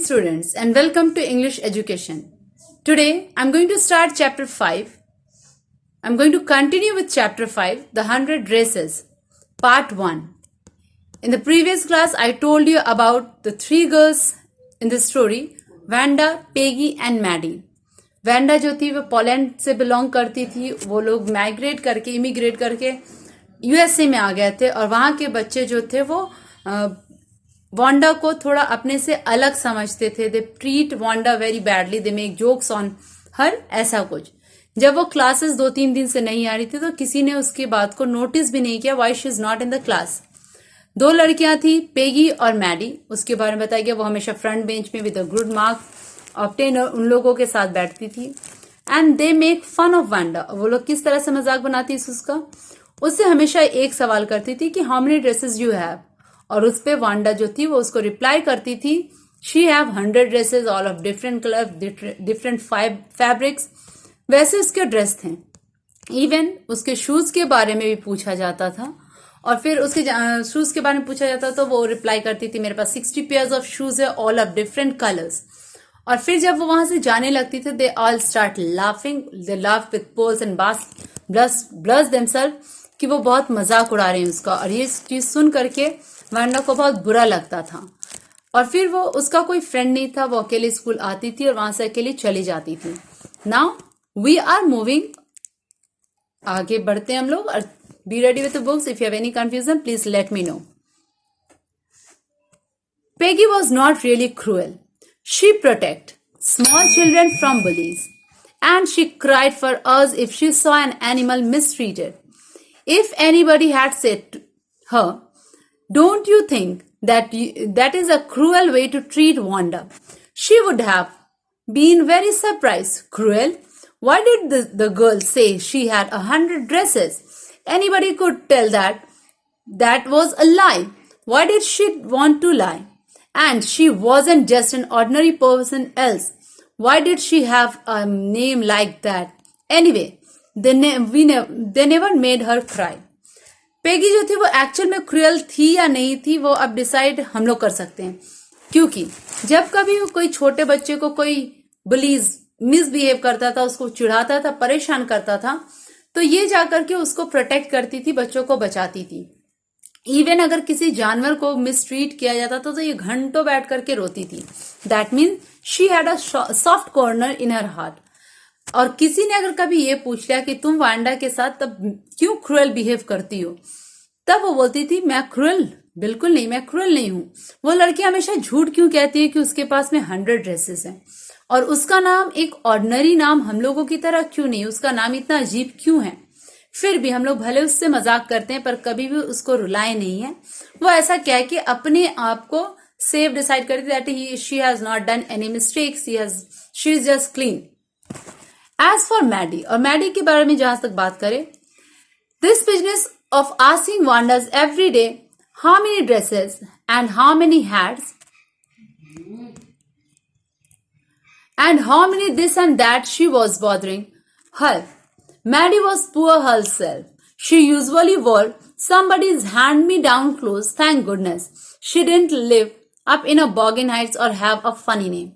students and welcome to English education. Today I'm going to start chapter 5. I'm going to continue with chapter 5, the 100 races, part 1. In the previous class I told you about the three girls in this story, Wanda, Peggy and Maddie. Wanda जो थी वो Poland से belong करती थी. वो लोग immigrate करके USA में आ गए थे और वहाँ के बच्चे जो थे वो वांडा को थोड़ा अपने से अलग समझते थे. They treat Wanda very badly, they make jokes on her, ऐसा कुछ. जब वो क्लासेस 2-3 दिन से नहीं आ रही थी तो किसी ने उसकी बात को नोटिस भी नहीं किया. Why she is not in the class. 2 लड़कियां थी, पेगी और मैडी. उसके बारे में बताया गया वो हमेशा फ्रंट बेंच में with a good mark obtain उन लोगों के साथ बैठती थी. And they make fun of Wanda. वो लोग किस तरह से मजाक बनाती थी उससे हमेशा एक सवाल करती थी कि how many dresses you have, और उस पे वांडा जो थी वो उसको रिप्लाई करती थी she have 100 dresses all of different colour, different fabrics. वैसे उसके ड्रेस थे. इवन उसके शूज के बारे में भी पूछा जाता था और फिर उसके शूज के बारे में पूछा जाता तो वो रिप्लाई करती थी मेरे पास 60 पेयर्स ऑफ शूज है ऑल ऑफ डिफरेंट कलर्स. और फिर जब वो वहां से जाने लगती थी they all start laughing, they laugh with pals and bless themselves कि वो बहुत मजाक उड़ा रहे हैं उसका. और ये चीज सुन करके वांडा को बहुत बुरा लगता था. और फिर वो उसका कोई फ्रेंड नहीं था, वो अकेले स्कूल आती थी और वहां से अकेली चली जाती थी. नाउ वी आर मूविंग, आगे बढ़ते हैं हम लोग. और be ready with the books. If you have any confusion please let me know. Peggy was not really cruel. She protect small children from bullies, and she cried for us if she saw an animal mistreated. If anybody had said to her, "Don't you think that is a cruel way to treat Wanda?" she would have been very surprised. Cruel? Why did the girl say she had 100 dresses? Anybody could tell that was a lie. Why did she want to lie? And she wasn't just an ordinary person else. Why did she have a name like that? Anyway, they never made her cry. Peggy जो थी वो actual में cruel थी या नहीं थी वो अब डिसाइड हम लोग कर सकते हैं. क्योंकि जब कभी कोई छोटे बच्चे को कोई बुलीज मिसबिहेव करता था, उसको चिढ़ाता था, परेशान करता था, तो ये जाकर के उसको प्रोटेक्ट करती थी, बच्चों को बचाती थी. इवन अगर किसी जानवर को मिसट्रीट किया जाता था तो ये घंटों बैठ करके रोती थी. That mean she had a soft corner in her heart. और किसी ने अगर कभी ये पूछ लिया कि तुम वांडा के साथ तब क्यों क्रूअल बिहेव करती हो, तब वो बोलती थी मैं क्रूअल बिल्कुल नहीं, मैं क्रूअल नहीं हूं. वो लड़की हमेशा झूठ क्यों कहती है कि उसके पास में 100 ड्रेसेस हैं, और उसका नाम एक ऑर्डिनरी नाम हम लोगों की तरह क्यों नहीं, उसका नाम इतना अजीब क्यों है. फिर भी हम लोग भले उससे मजाक करते हैं पर कभी भी उसको रुलाए नहीं है. वो ऐसा क्या है कि अपने आप को सेफ डिसाइड करती that she has not done any mistake, she is just clean. As for Maddy, और मैडी के बारे में जहां तक बात करें, this business of asking Wanda's every day how many dresses and how many hats and how many this and that she was bothering her. Maddie was poor herself. She usually wore somebody's hand-me-down clothes. Thank goodness she didn't live up in a Boggin Heights or have a funny name.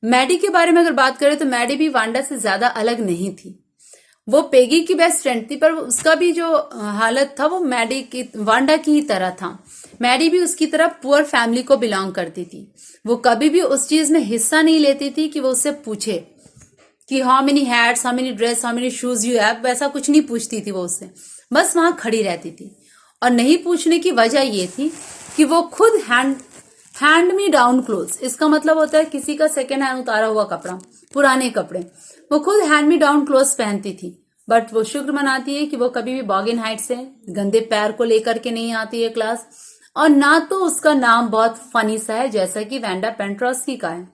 Maddy के बारे में अगर बात करें तो Maddie भी Wanda से ज्यादा अलग नहीं थी. वो पेगी की बेस्ट फ्रेंड थी पर उसका भी जो हालत था वो वांडा की ही तरह था. मैडी भी उसकी तरह पुअर फैमिली को बिलोंग करती थी. वो कभी भी उस चीज में हिस्सा नहीं लेती थी कि वो उससे पूछे कि how many hats, how many dress, how many shoes you have. वैसा कुछ नहीं पूछती थी वो उससे, बस वहां खड़ी रहती थी. और नहीं पूछने की वजह ये थी कि वो खुद हैंड मी डाउन क्लोथ्स, इसका मतलब होता है किसी का सेकेंड हैंड उतारा हुआ कपड़ा, पुराने कपड़े, वो खुद हैंड मी डाउन क्लोथ्स पहनती थी. बट वो शुक्र मनाती है कि वो कभी भी बॉगिन हाइट से गंदे पैर को लेकर के नहीं आती है क्लास. और ना तो उसका नाम बहुत फनी सा है जैसा कि वांडा पेंट्रोस्की का है.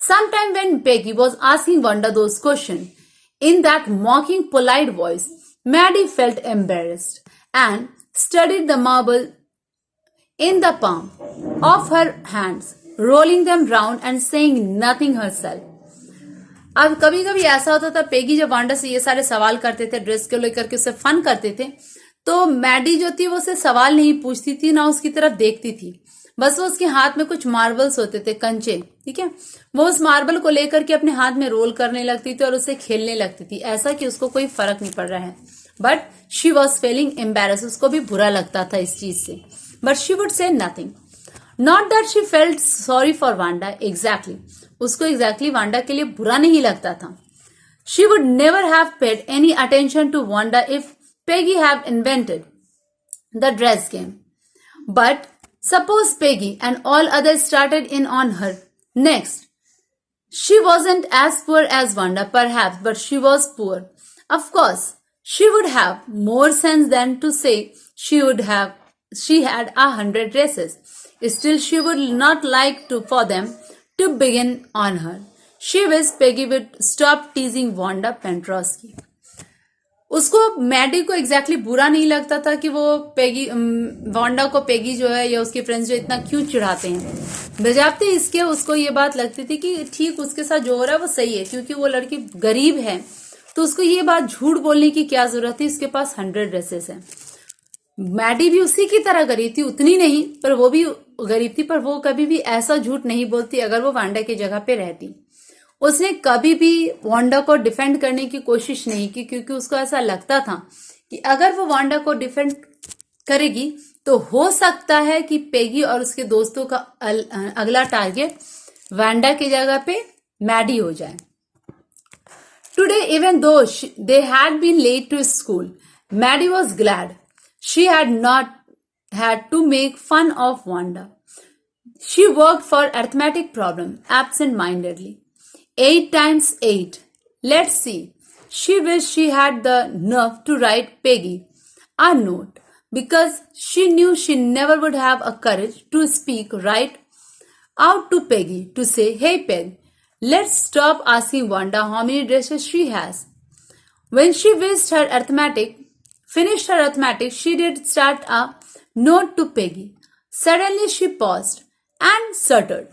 Sometime when Peggy was asking Wanda those questions in that mocking polite voice, Maddie felt embarrassed and studied the marble in the palm of her hands, rolling them round and saying nothing herself. अब कभी कभी ऐसा होता था, Peggy जब Wanda से ये सारे सवाल करते थे, ड्रेस को लेकर के उससे फन करते थे, तो मैडी जो थी वो उससे सवाल नहीं पूछती थी, ना उसकी तरफ देखती थी, बस वो उसके हाथ में कुछ मार्बल्स होते थे, कंचे, ठीक है, वो उस मार्बल को लेकर के अपने हाथ में रोल करने लगती थी और उससे खेलने लगती थी, ऐसा कि उसको कोई फर्क नहीं पड़ रहा है। But she was feeling embarrassed, उसको भी बुरा लगता था इस चीज से, but she would say nothing. Not that she felt sorry for Wanda, exactly, उसको एग्जैक्टली वांडा के लिए बुरा नहीं लगता था। She would never have paid any attention to Wanda if Peggy have invented the dress game. But suppose Peggy and all others started in on her. Next, she wasn't as poor as Wanda, perhaps, but she was poor. Of course, she would have more sense than to say she had 100 dresses. Still, she would not like for them to begin on her. She wished Peggy would stop teasing Wanda Pentrosky. उसको Maddie को exactly बुरा नहीं लगता था कि वो Peggy Wanda को Peggy जो है या उसके फ्रेंड्स जो इतना क्यों चिढ़ाते हैं, बजाते इसके उसको ये बात लगती थी कि ठीक उसके साथ जो हो रहा है वो सही है, क्योंकि वो लड़की गरीब है तो उसको ये बात झूठ बोलने की क्या जरूरत थी, उसके पास 100 ड्रेसेस हैं। मैडी भी उसी की तरह गरीब थी, उतनी नहीं पर वो भी गरीब थी, पर वो कभी भी ऐसा झूठ नहीं बोलती अगर वो वांडा की जगह पे रहती। उसने कभी भी वांडा को डिफेंड करने की कोशिश नहीं की, क्योंकि उसको ऐसा लगता था कि अगर वो वांडा को डिफेंड करेगी तो हो सकता है कि पेगी और उसके दोस्तों का अगला टारगेट वांडा की जगह पे मैडी हो जाए। Today even though they had been late to school, Maddy was glad she had not had to make fun of Wanda. She worked for arithmetic problem absent mindedly. 8 times 8. Let's see. She wished she had the nerve to write Peggy a note, because she knew she never would have a courage to speak right out to Peggy to say, "Hey Peg, let's stop asking Wanda how many dresses she has." When she finished her arithmetic, she did start a note to Peggy. Suddenly she paused and stuttered.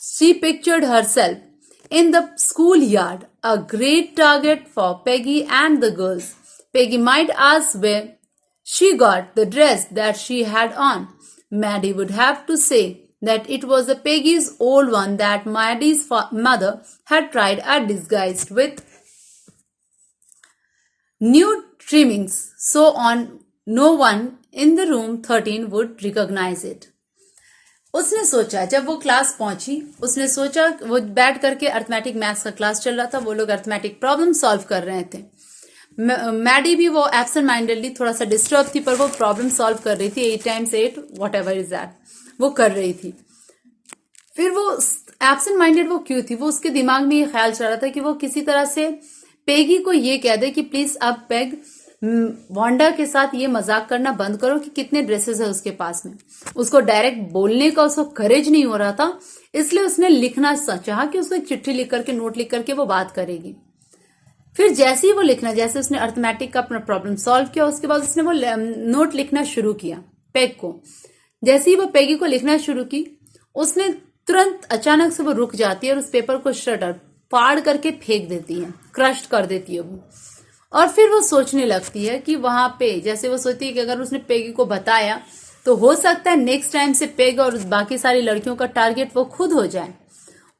She pictured herself in the schoolyard, a great target for Peggy and the girls. Peggy might ask where she got the dress that she had on. Maddie would have to say that it was a Peggy's old one that Maddie's mother had tried and disguised with new trimmings, so on no one in the room 13 would recognize it. उसने सोचा, जब वो class पहुंची उसने सोचा, वो बैठ करके अरिथमेटिक मैथ्स का क्लास चल रहा था, वो लोग अरिथमेटिक प्रॉब्लम सॉल्व कर रहे थे। मैडी भी वो एब्सेंट माइंडेडली थोड़ा सा डिस्टर्ब थी, पर वो प्रॉब्लम सॉल्व कर रही थी। 8 times 8 what ever is that, वो कर रही थी। फिर वो एब्सेंट माइंडेड वो क्यों थी, वो उसके दिमाग में ये ख्याल चल रहा था कि वो किसी तरह से पेगी को ये कह दे कि प्लीज अब पेग वांडा के साथ ये मजाक करना बंद करो कि कितने ड्रेसेस है उसके पास में। उसको डायरेक्ट बोलने का उसको करेज नहीं हो रहा था, इसलिए उसने लिखना चाहा कि उसको एक चिट्ठी लिख करके, नोट लिख करके वो बात करेगी। फिर जैसे ही वो लिखना, जैसे उसने अरिथमेटिक का अपना प्रॉब्लम सॉल्व किया, उसके बाद उसने वो नोट लिखना शुरू किया पेग को। जैसे ही वो पेगी को लिखना शुरू की, उसने तुरंत अचानक से वो रुक जाती है और उस पेपर को शटर फाड़ करके फेंक देती है, क्रश कर देती है वो। और फिर वो सोचने लगती है कि वहां पे, जैसे वो सोचती है कि अगर उसने पेगी को बताया तो हो सकता है नेक्स्ट टाइम से पेग और बाकी सारी लड़कियों का टारगेट वो खुद हो जाए।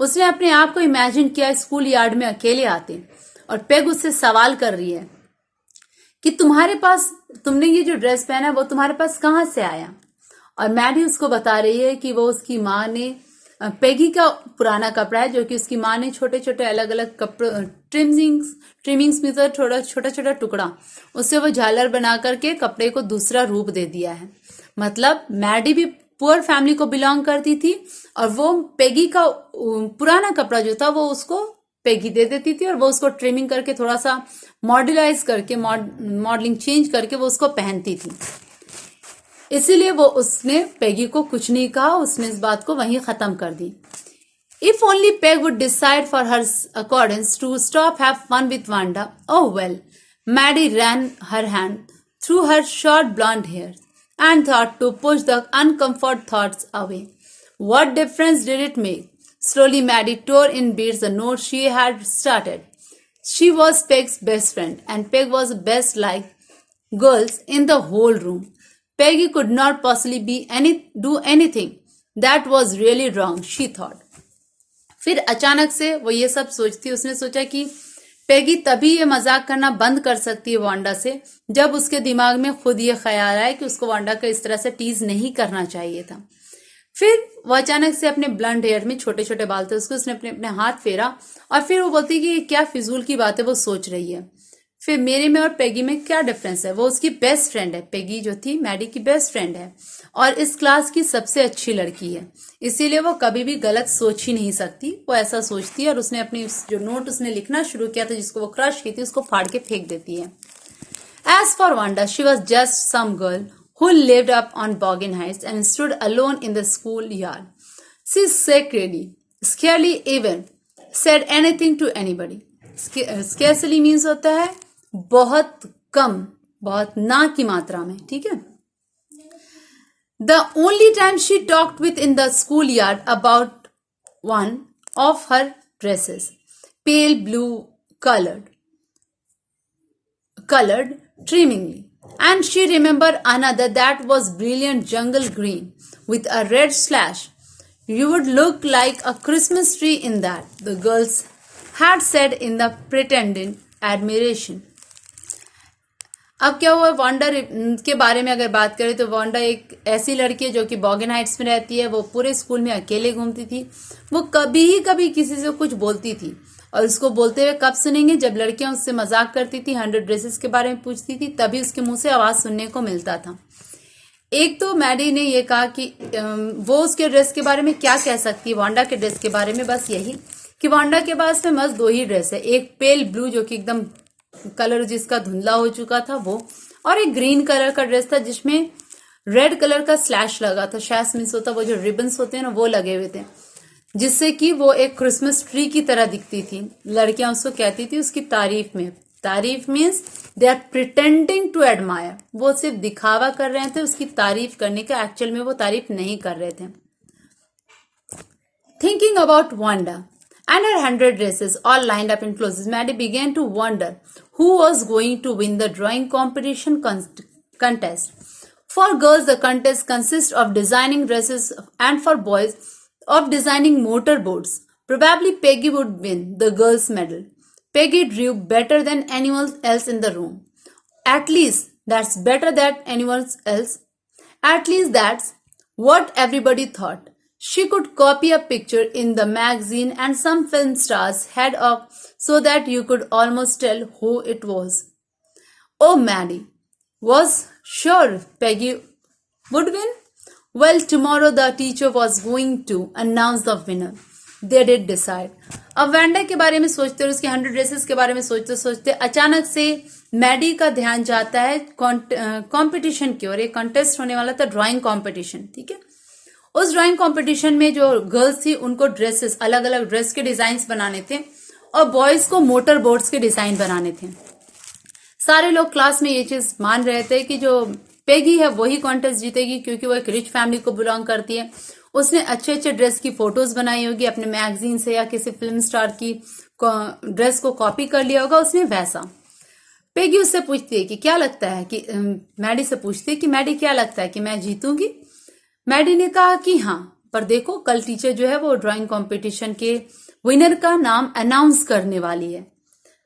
उसने अपने आप को इमेजिन किया स्कूल यार्ड में अकेले आते और पेग उससे सवाल कर रही है कि तुम्हारे पास, तुमने ये जो ड्रेस पहना है वो तुम्हारे पास कहाँ से आया। और मैडी उसको बता रही है कि वो उसकी माँ ने, पेगी का पुराना कपड़ा है जो कि उसकी माँ ने छोटे छोटे अलग अलग ट्रिमिंग्स में से छोटा छोटा टुकड़ा, उससे वो झालर बना करके कपड़े को दूसरा रूप दे दिया है। मतलब मैडी भी पुअर फैमिली को बिलोंग करती थी और वो पेगी का पुराना कपड़ा जो था वो उसको पेगी दे देती थी और वो उसको ट्रिमिंग करके थोड़ा सा मॉडलाइज करके, मॉडलिंग चेंज करके वो उसको पहनती थी। इसीलिए वो उसने पेगी को कुछ नहीं कहा, उसने इस बात को वहीं खत्म कर दी। If only Peg would decide for her accordance to stop have fun with Wanda. Oh well. Maddie ran her hand through her short blonde hair and thought to push the uncomfort thoughts away. What difference did it make? Slowly Maddie tore in bits the note she had started. She was Peg's best friend and Peg was the best like girls in the whole room. Peggy could not possibly do anything that was really wrong she thought. फिर अचानक से वो ये सब सोचती, उसने सोचा कि पेगी तभी ये मजाक करना बंद कर सकती है वांडा से जब उसके दिमाग में खुद ये ख्याल आए कि उसको वांडा का इस तरह से टीज नहीं करना चाहिए था। फिर वो अचानक से अपने ब्लंट हेयर में छोटे छोटे बाल थे उसको, उसने अपने अपने हाथ फेरा और फिर वो बोलती कि ये क्या फिजूल की बात है वो सोच रही है। फिर मेरे में और पेगी में क्या डिफरेंस है, वो उसकी बेस्ट फ्रेंड है। पेगी जो थी मैडी की बेस्ट फ्रेंड है और इस क्लास की सबसे अच्छी लड़की है, इसीलिए वो कभी भी गलत सोच ही नहीं सकती, वो ऐसा सोचती है। और उसने अपनी जो नोट उसने लिखना शुरू किया था जिसको वो क्रश की थी उसको फाड़ के फेंक देती है। As for Wanda, she was just some girl who lived up on Boggin Heights and stood alone in the schoolyard. She secretly, scarcely even said anything to anybody. Scarcely means होता है बहुत कम, बहुत ना की मात्रा में, ठीक है। The only time she talked with in the schoolyard about one of her dresses, pale blue colored trimmingly. And she remembered another that was brilliant jungle green with a red slash. You would look like a Christmas tree in that, the girls had said in the pretended admiration. अब क्या हुआ, Wanda के बारे में अगर बात करें तो वांडा एक ऐसी लड़की है जो कि बॉगन हाइट्स में रहती है। वो पूरे स्कूल में अकेले घूमती थी, वो कभी किसी से कुछ बोलती थी और उसको बोलते हुए कब सुनेंगे, जब लड़कियां उससे मजाक करती थी, 100 ड्रेसेस के बारे में पूछती थी, तभी उसके मुंह से आवाज सुनने को मिलता था। एक तो मैडी ने ये कहा कि वो उसके ड्रेस के बारे में क्या कह सकती है, वांडा के ड्रेस के बारे में बस यही कि वांडा के पास में मस्त 2 ही ड्रेस है, एक पेल ब्लू जो कि एकदम कलर जिसका धुंधला हो चुका था वो, और एक ग्रीन कलर का ड्रेस था जिसमें रेड कलर का स्लैश लगा था। स्लैश मीन्स होता वो जो रिबन्स होते हैं ना वो लगे हुए थे, जिससे कि वो एक क्रिसमस ट्री की तरह दिखती थी। लड़कियां उसको कहती थी उसकी तारीफ में, तारीफ means they are pretending to admire, वो सिर्फ दिखावा कर रहे थे उसकी तारीफ करने का, एक्चुअल में वो तारीफ नहीं कर रहे थे। Thinking about Wanda and her 100 dresses all lined up in closes, Maddie began to wonder who was going to win the drawing competition contest. For girls, the contest consists of designing dresses, and for boys, of designing motorboats. Probably Peggy would win the girls' medal. Peggy drew better than anyone else in the room. At least that's better than anyone else. At least that's what everybody thought. She could copy a picture in the magazine and some film stars head up so that you could almost tell who it was. Oh, Maddie was sure Peggy would win. Well, tomorrow the teacher was going to announce the winner. They did decide. अब Wanda के बारे में सोचते और उसके 100 dresses के बारे में सोचते सोचते अचानक से मैडी का ध्यान जाता है कंपटीशन की ओर। एक कॉन्टेस्ट होने वाला था, ड्राइंग कंपटीशन, ठीक है। उस ड्राइंग कंपटीशन में जो गर्ल्स थी उनको ड्रेसेस, अलग अलग ड्रेस के डिजाइन बनाने थे और बॉयज को मोटर बोट्स के डिजाइन बनाने थे। सारे लोग क्लास में ये चीज मान रहे थे कि जो पेगी है वही कॉन्टेस्ट जीतेगी, क्योंकि वो एक रिच फैमिली को बिलोंग करती है। उसने अच्छे अच्छे ड्रेस की फोटोज बनाई होगी अपने मैगजीन से या किसी फिल्म स्टार की ड्रेस को कॉपी कर लिया होगा उसने वैसा। पेगी उससे पूछती है कि क्या लगता है कि मैडी से पूछती है कि मैडी क्या लगता है कि मैं जीतूंगी। मैडी ने कहा कि हाँ, पर देखो कल टीचर जो है वो ड्राइंग कंपटीशन के विनर का नाम अनाउंस करने वाली है।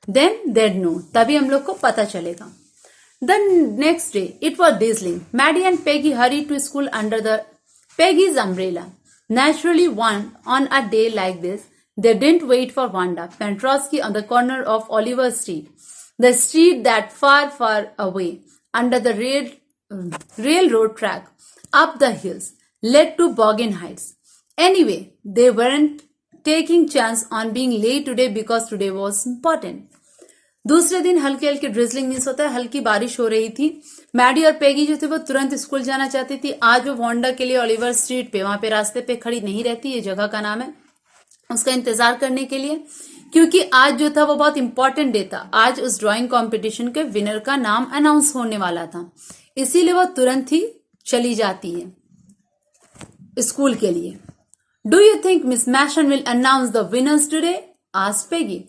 देन देड नो, तभी हम लोग को पता चलेगा। The next day, it was drizzling. Maddie and Peggy hurried to school under the Peggy's umbrella. Naturally, on a day like this, they didn't wait for Wanda Pentrosky on the corner of Oliver Street, the street that far away, under the railroad track, up the hills, led to Boggin Heights. Anyway, they weren't taking chance on being late today because today was important. दूसरे दिन हल्की हल्की drizzling means होता है हल्की बारिश हो रही थी। मैडी और पेगी जो थे वो तुरंत स्कूल जाना चाहती थी। आज वो वांडा के लिए ओलिवर स्ट्रीट पे, वहां पे रास्ते पे खड़ी नहीं रहती, ये जगह का नाम है, उसका इंतजार करने के लिए, क्योंकि आज जो था वो बहुत इंपॉर्टेंट डे था। आज उस ड्राइंग कॉम्पिटिशन के विनर का नाम अनाउंस होने वाला था, इसीलिए वो तुरंत ही चली जाती है स्कूल के लिए। Do you think Miss Mason will announce the winners today? Asked Peggy.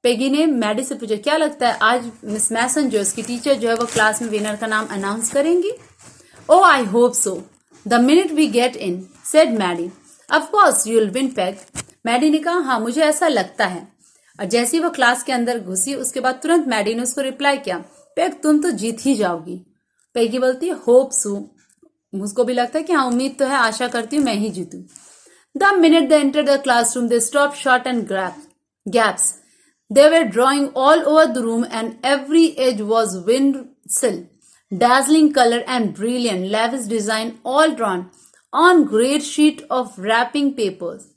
Peggy ने मैडी से पूछा क्या लगता है आज मिस मैसन जो उसकी टीचर जो है वो क्लास में विनर का नाम अनाउंस करेंगी? Oh I hope so, the minute we get in, said Maddy, of course you will win Peg. मैडी ने कहा, हाँ मुझे ऐसा लगता है। और जैसे ही वो क्लास के अंदर घुसी उसके बाद तुरंत मैडी ने उसको रिप्लाई किया, पेग तुम तो जीत ही जाओगी। पेगी बोलती है, होप सो, मुझको भी लगता है कि हाँ उम्मीद तो है, आशा करती हूँ मैं ही जीतूं। The minute they enter the classroom they stop short and gaps. They were drawing all over the room and every edge was wind-sill, dazzling color and brilliant, lavish design all drawn on great sheet of wrapping papers.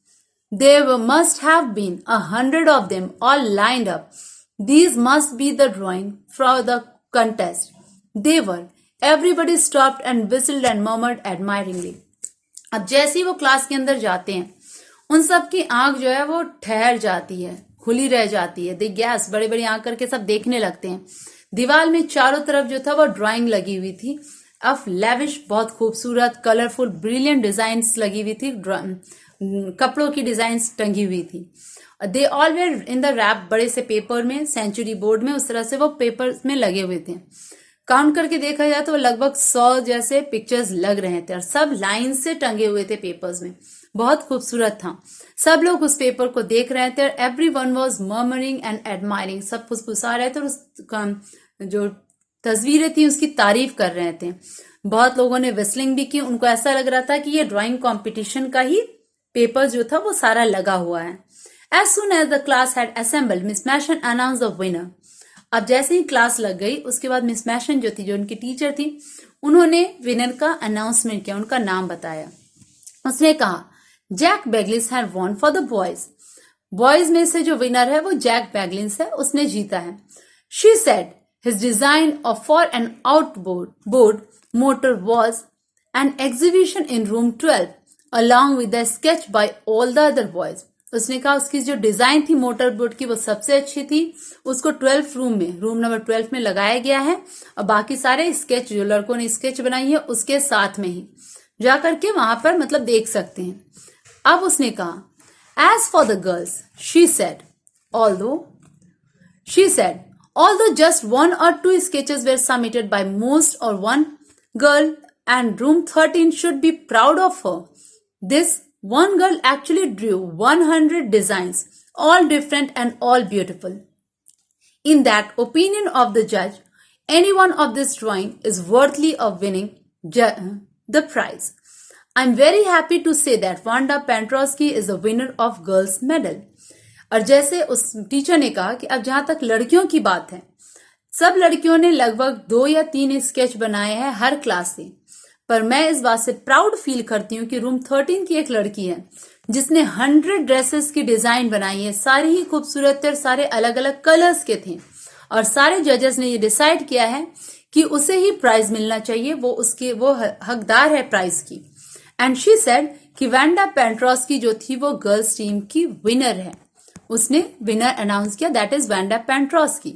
There must have been 100 of them all lined up. These must be the drawing for the contest. They were. Everybody stopped and whistled and murmured admiringly. अब जैसे ही वो class के अंदर जाते हैं उन सब की आंख जो है वो ठहर जाती है, खुली रह जाती है। दे गैस, बड़े बड़ी आंख करके सब देखने लगते हैं। दीवार में चारों तरफ जो था वो ड्राइंग लगी हुई थी ऑफ लेविश, बहुत खूबसूरत कलरफुल ब्रिलियंट डिजाइन्स लगी हुई थी, कपड़ों की डिजाइन्स टंगी हुई थी। They all were in the wrap, बड़े से पेपर में, सेंचुरी बोर्ड में, उस तरह से वो पेपर में लगे हुए थे। काउंट करके देखा जाए तो लगभग 100 जैसे पिक्चर्स लग रहे थे और सब लाइन से टंगे हुए थे पेपर्स में। बहुत खूबसूरत था। सब लोग उस पेपर को देख रहे थे और every one was murmuring and admiring, सब फुसफुसा रहे थे और उस जो तस्वीरें थी उसकी तारीफ कर रहे थे। बहुत लोगों ने विस्लिंग भी की, उनको ऐसा लग रहा था कि ये ड्राइंग कॉम्पिटिशन का ही पेपर जो था वो सारा लगा हुआ है। As soon as the class had assembled, Miss Mason announce the winner. अब जैसे ही क्लास लग गई उसके बाद मिस मैशन जो थी, जो उनकी टीचर थी, उन्होंने विनर का अनाउंसमेंट किया, उनका नाम बताया। उसने कहा, Jack Bagliss had won for the boys. Boys में से जो विनर है वो जैक बैगलिस है, उसने जीता है। She said his design of for an outboard motor was an exhibition in room 12 along with the sketch by all the other boys. उसने कहा उसकी जो डिजाइन थी मोटर बोट की वो सबसे अच्छी थी, उसको 12 रूम में, रूम नंबर 12 में लगाया गया है और बाकी सारे स्केच जो लड़कों ने स्केच बनाई है उसके साथ में ही जाकर के वहां पर मतलब देख सकते हैं। अब उसने कहा, as for the girls, she said although just 1 or 2 sketches were submitted by most or one girl and room 13 should be proud of her. This one girl actually drew 100 designs, all different and all beautiful. In that opinion of the judge, any one of this drawing is worthy of winning the prize. I'm very happy to say that Wanda Pentrosky is the winner of girls medal. और जैसे उस teacher ने कहा कि अब जहां तक लड़कियों की बात है, सब लड़कियों ने लगभग 2 या 3 स्केच बनाए हैं हर क्लास से, पर मैं इस बात से प्राउड फील करती हूँ कि रूम 13 की एक लड़की है जिसने 100 ड्रेसेस की डिजाइन बनाई है, सारी ही खूबसूरत थे और सारे अलग अलग कलर्स के थे और सारे जजेस ने ये डिसाइड किया है कि उसे ही प्राइज मिलना चाहिए, वो हकदार है प्राइज की। एंड शी सेड कि वांडा पेंट्रोस्की जो थी वो गर्ल्स टीम की विनर है, उसने विनर अनाउंस किया, that is Wanda Pentrosky.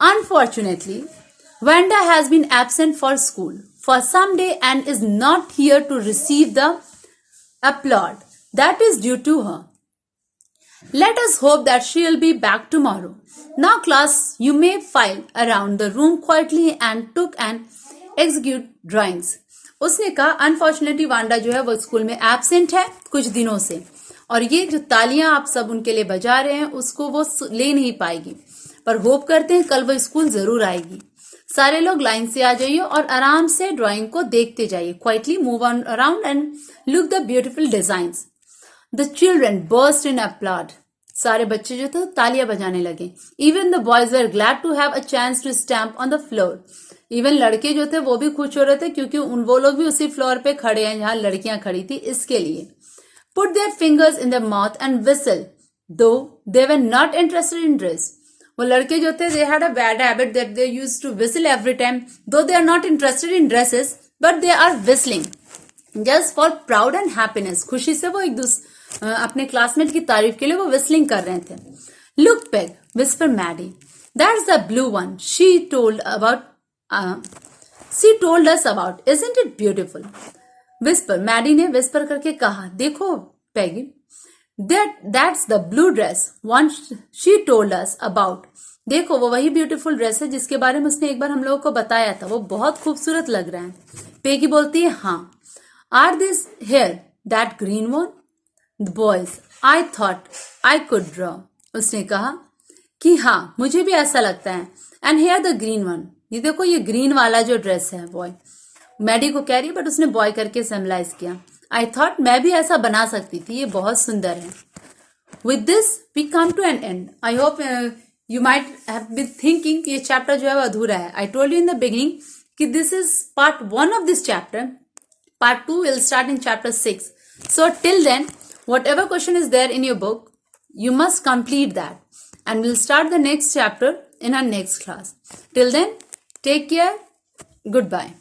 Unfortunately Wanda has been absent for school for some day and is not here to receive the applaud that is due to her. Let us hope that she will be back tomorrow. Now class, you may file around the room quietly and took and execute drawings. उसने कहा unfortunately Wanda जो है वो school में absent है कुछ दिनों से और ये जो तालियां आप सब उनके लिए बजा रहे हैं उसको वो ले नहीं पाएगी, पर होप करते हैं कल वो स्कूल जरूर आएगी। सारे लोग लाइन से आ जाइए और आराम से ड्राइंग को देखते जाइए। Quietly move on around and look the beautiful designs. The children burst in applause. सारे बच्चे जो थे तालियां बजाने लगे। Even the boys were glad to have a chance to stamp on the floor. Even लड़के जो थे वो भी खुश हो रहे थे क्योंकि वो लोग भी उसी फ्लोर पे खड़े हैं जहां लड़कियां खड़ी थी, इसके लिए। Put their fingers in the mouth and whistle though they were not interested in dress. वो लड़के जो थे, they had a bad habit that they used to whistle every time, though they are not interested in dresses, but they are whistling just for proud and happiness. खुशी से वो अपने classmate की तारीफ के लिए वो whistling कर रहे थे। Look, Peg, whisper Maddie. That's the blue one she told us about. Isn't it beautiful? Whisper, Maddie ने whisper करके कहा, देखो Peggy, that's the blue dress one she told us about. देखो वो वही ब्यूटीफुल ड्रेस है जिसके बारे में उसने एक बार हम लोगों को बताया था, वो बहुत खूबसूरत लग रहा है। पेगी बोलती है हाँ। Are these here that green one? The boys, I thought I could draw. उसने कहा कि हाँ मुझे भी ऐसा लगता है. And here the green one. ये देखो ये ग्रीन वाला जो ड्रेस है बॉय. मैडी को कह रही है बट उसने बॉय करके सिम्बलाइज किया. I thought मैं भी ऐसा बना सकती थी. ये बहुत सुंदर है. With this we come to an end. I hope you might have been thinking कि ये चैप्टर जो है वो अधूरा है. I told you in the beginning कि this is part 1 of this chapter. Part 2 will start in chapter 6. So till then, whatever question is there in your book, you must complete that. And we'll start the next chapter in our next class. Till then, take care. Goodbye.